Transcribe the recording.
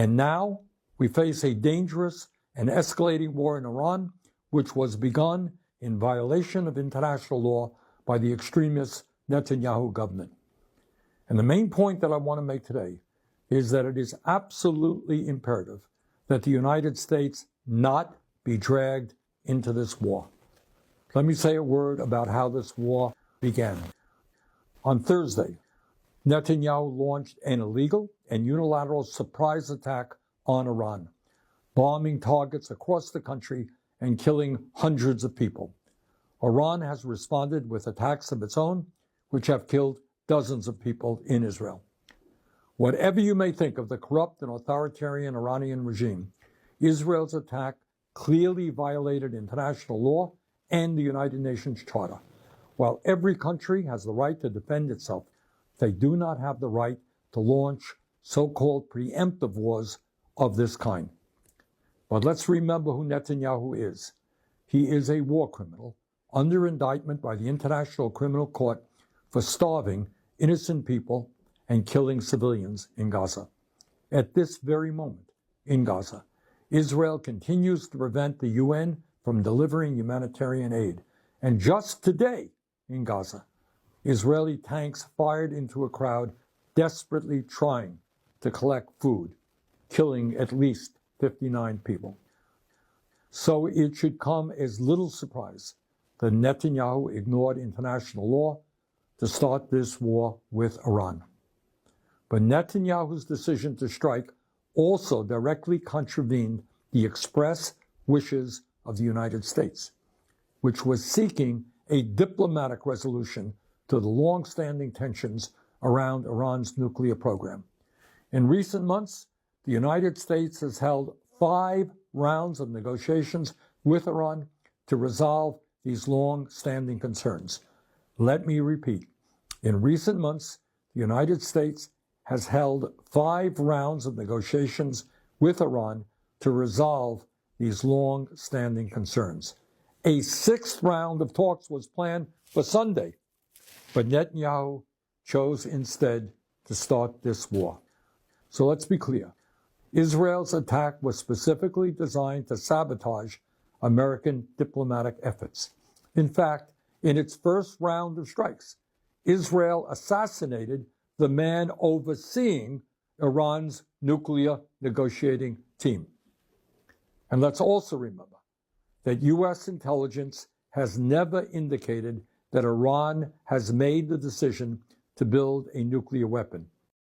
And now we face a dangerous and escalating war in Iran, which was begun in violation of international law by the extremist Netanyahu government. And the main point that I want to make today is that it is absolutely imperative that the United States not be dragged into this war. Let me say a word about how this war began. On Thursday, Netanyahu launched an illegal and unilateral surprise attack on Iran, bombing targets across the country and killing hundreds of people. Iran has responded with attacks of its own, which have killed dozens of people in Israel. Whatever you may think of the corrupt and authoritarian Iranian regime, Israel's attack clearly violated international law and the United Nations Charter. While every country has the right to defend itself, they do not have the right to launch so-called preemptive wars of this kind. But let's remember who Netanyahu is. He is a war criminal under indictment by the International Criminal Court for starving innocent people and killing civilians in Gaza. At this very moment in Gaza, Israel continues to prevent the UN from delivering humanitarian aid. And just today in Gaza, Israeli tanks fired into a crowd desperately trying to collect food, killing at least 59 people. So it should come as little surprise that Netanyahu ignored international law to start this war with Iran. But Netanyahu's decision to strike also directly contravened the express wishes of the United States, which was seeking a diplomatic resolution to the long-standing tensions around Iran's nuclear program. In recent months, the United States has held 5 rounds of negotiations with Iran to resolve these long-standing concerns. Let me repeat. In recent months, the United States has held 5 rounds of negotiations with Iran to resolve these long-standing concerns. A 6th round of talks was planned for Sunday, but Netanyahu chose instead to start this war. So let's be clear. Israel's attack was specifically designed to sabotage American diplomatic efforts. In fact, in its first round of strikes, Israel assassinated the man overseeing Iran's nuclear negotiating team. And let's also remember that U.S. intelligence has never indicated that Iran has made the decision to build a nuclear weapon.